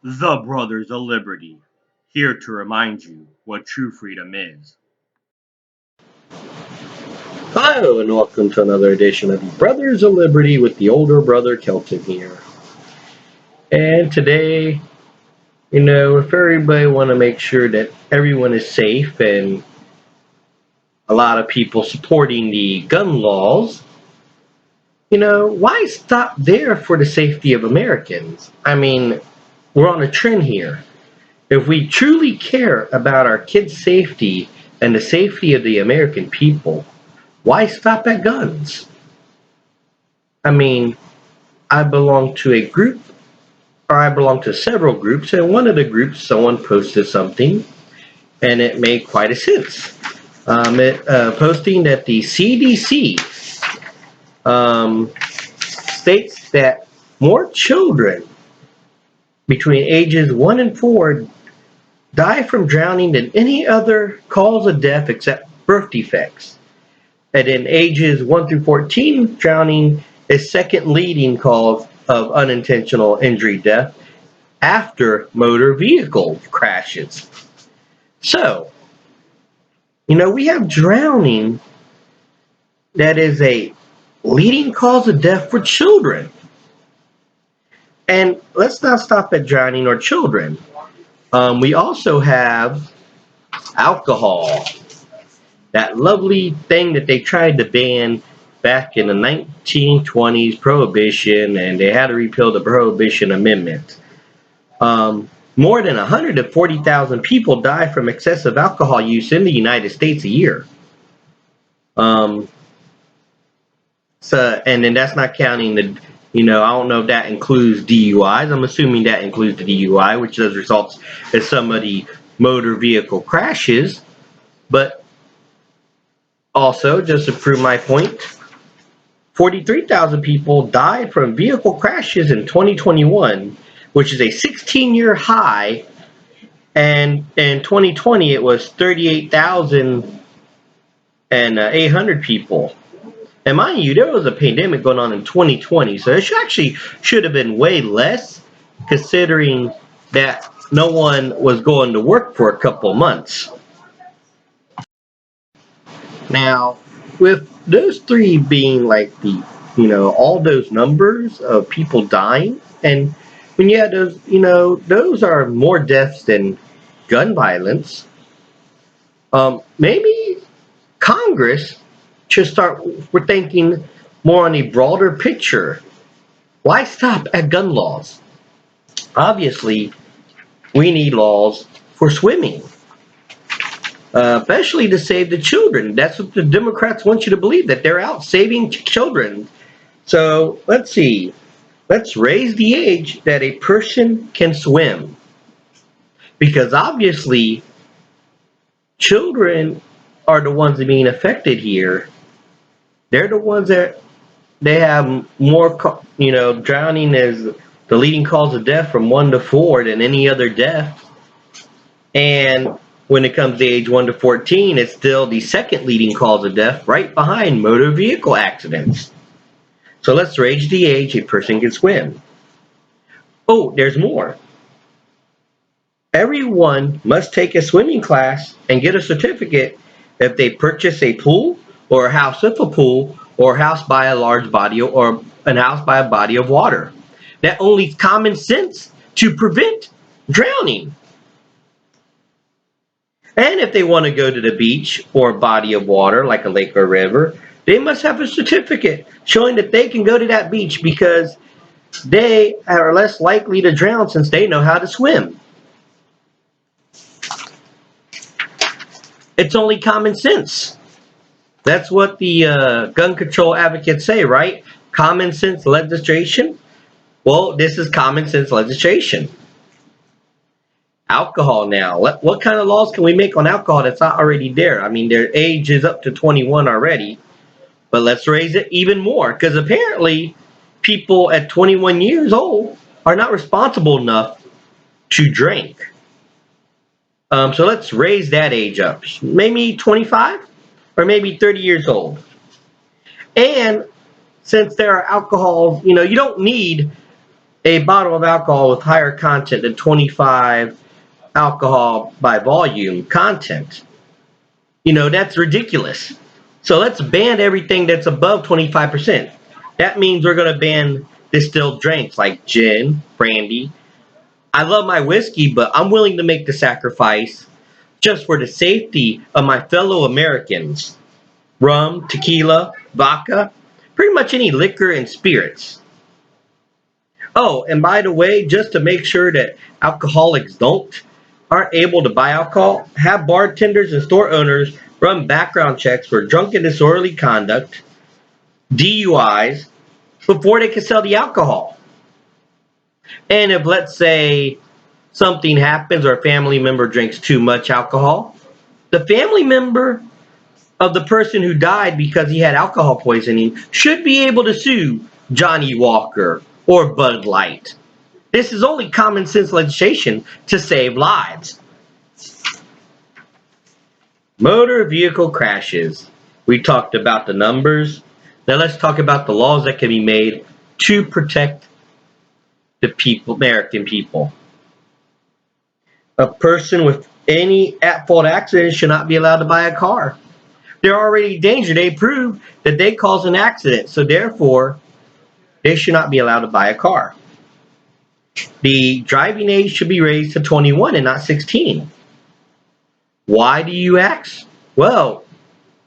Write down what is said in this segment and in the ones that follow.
The Brothers of Liberty, here to remind you what true freedom is. Hello, and welcome to another edition of the Brothers of Liberty with the older brother Kelton here. And today, if everybody want to make sure that everyone is safe and a lot of people supporting the gun laws, why stop there for the safety of Americans? I mean, we're on a trend here. If we truly care about our kids' safety and the safety of the American people, why stop at guns? I mean, I belong to a group or I belong to several groups, and one of the groups, someone posted something, and it made quite a sense. Posting that the CDC states that more children between ages 1 and 4 die from drowning than any other cause of death except birth defects. And in ages 1 through 14, drowning is second leading cause of unintentional injury death after motor vehicle crashes. So, we have drowning that is a leading cause of death for children. And let's not stop at drowning or children. We also have alcohol, that lovely thing that they tried to ban back in the 1920s, Prohibition, and they had to repeal the Prohibition Amendment. More than 140,000 people die from excessive alcohol use in the United States a year. And then that's not counting the, I don't know if that includes DUIs. I'm assuming that includes the DUI, which does results in some of the motor vehicle crashes. But also, just to prove my point, 43,000 people died from vehicle crashes in 2021, which is a 16-year high. And in 2020, it was 38,800 people. And mind you, there was a pandemic going on in 2020, so it should have been way less, considering that no one was going to work for a couple months. Now, with those three being like all those numbers of people dying, and when you have those, those are more deaths than gun violence. Maybe Congress should start we're thinking more on a broader picture. Why stop at gun laws? Obviously, we need laws for swimming, especially to save the children. That's what the Democrats want you to believe, that they're out saving children. So let's see. Let's raise the age that a person can swim. Because obviously, children are the ones that are being affected here. They're the ones that they have more, drowning is the leading cause of death from 1 to 4 than any other death. And when it comes to age 1 to 14, it's still the second leading cause of death, right behind motor vehicle accidents. So let's raise the age a person can swim. Oh, there's more. Everyone must take a swimming class and get a certificate if they purchase a pool or a house with a pool or a house by a large body or a house by a body of water. That only common sense to prevent drowning. And if they want to go to the beach or a body of water like a lake or river, they must have a certificate showing that they can go to that beach because they are less likely to drown since they know how to swim. It's only common sense. That's what the gun control advocates say, right? Common sense legislation. Well, this is common sense legislation. Alcohol now. What kind of laws can we make on alcohol that's not already there? I mean, their age is up to 21 already, but let's raise it even more because apparently people at 21 years old are not responsible enough to drink. So let's raise that age up. Maybe 25 or maybe 30 years old. And since there are alcohols, you don't need a bottle of alcohol with higher content than 25 alcohol by volume content. That's ridiculous. So let's ban everything that's above 25%. That means we're going to ban distilled drinks like gin, brandy. I love my whiskey, but I'm willing to make the sacrifice just for the safety of my fellow Americans. Rum, tequila, vodka, pretty much any liquor and spirits. Oh, and by the way, just to make sure that alcoholics aren't able to buy alcohol, have bartenders and store owners run background checks for drunken disorderly conduct, DUIs, before they can sell the alcohol. And if, let's say, something happens or a family member drinks too much alcohol, the family member of the person who died because he had alcohol poisoning should be able to sue Johnny Walker or Bud Light. This is only common sense legislation to save lives. Motor vehicle crashes. We talked about the numbers. Now let's talk about the laws that can be made to protect the people, American people. A person with any at-fault accident should not be allowed to buy a car. They're already in danger. They prove that they caused an accident, so therefore, they should not be allowed to buy a car. The driving age should be raised to 21 and not 16. Why do you ask? Well,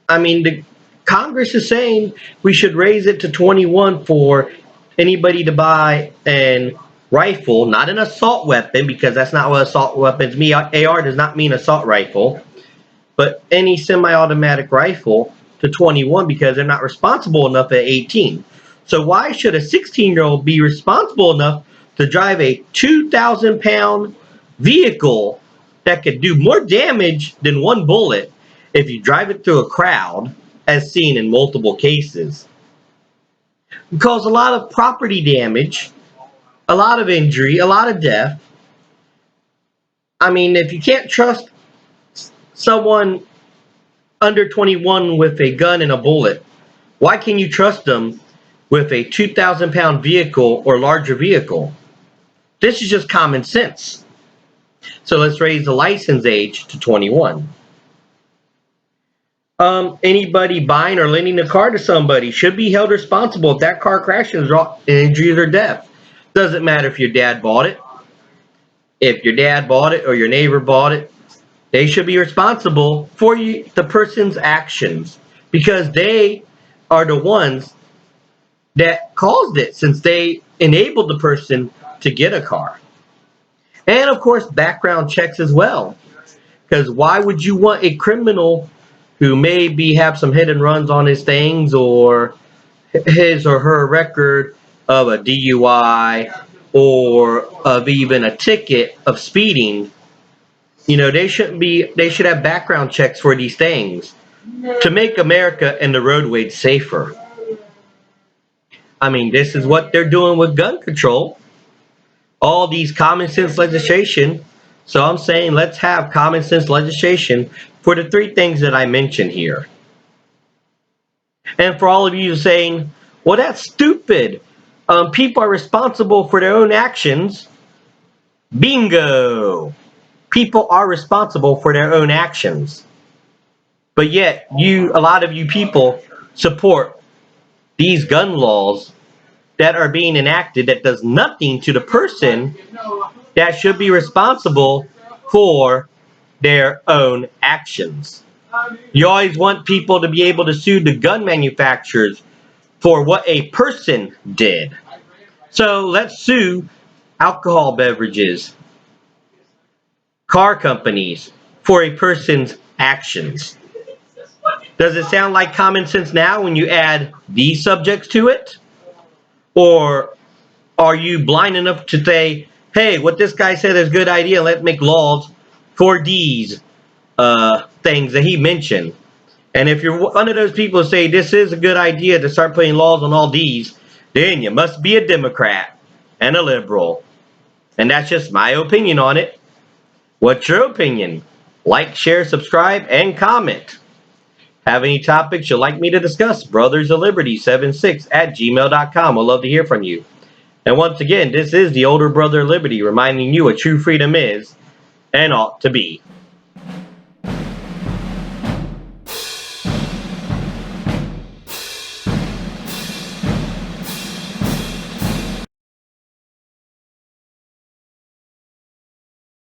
the Congress is saying we should raise it to 21 for anybody to buy a rifle, not an assault weapon, because that's not what assault weapons mean. AR does not mean assault rifle, but any semi-automatic rifle to 21 because they're not responsible enough at 18. So why should a 16-year-old be responsible enough to drive a 2,000-pound vehicle that could do more damage than one bullet if you drive it through a crowd, as seen in multiple cases? It cause a lot of property damage, a lot of injury, a lot of death. If you can't trust someone under 21 with a gun and a bullet, why can you trust them with a 2,000-pound vehicle or larger vehicle? This is just common sense. So let's raise the license age to 21. Anybody buying or lending a car to somebody should be held responsible if that car crashes, injuries, or death. Doesn't matter if your dad bought it. If your dad bought it or your neighbor bought it, they should be responsible for the person's actions because they are the ones that caused it, since they enabled the person to get a car. And of course, background checks as well. Because why would you want a criminal who maybe have some hit and runs on his things, or his or her record of a DUI, or of even a ticket of speeding? They should have background checks for these things to make America and the roadways safer. This is what they're doing with gun control. All these common sense legislation. So I'm saying let's have common sense legislation for the three things that I mentioned here. And for all of you saying, well, that's stupid. People are responsible for their own actions. Bingo. People are responsible for their own actions. But yet, a lot of you people support these gun laws that are being enacted that does nothing to the person that should be responsible for their own actions. You always want people to be able to sue the gun manufacturers for what a person did. So let's sue alcohol beverages, car companies for a person's actions. Does it sound like common sense now when you add these subjects to it? Or are you blind enough to say, hey, what this guy said is a good idea, let's make laws for these things that he mentioned? And if you're one of those people who say this is a good idea to start putting laws on all these, then you must be a Democrat and a liberal. And that's just my opinion on it. What's your opinion? Like, share, subscribe, and comment. Have any topics you'd like me to discuss? Brothers of Liberty 76 at gmail.com. I'd love to hear from you. And once again, this is the older brother Liberty reminding you what true freedom is and ought to be.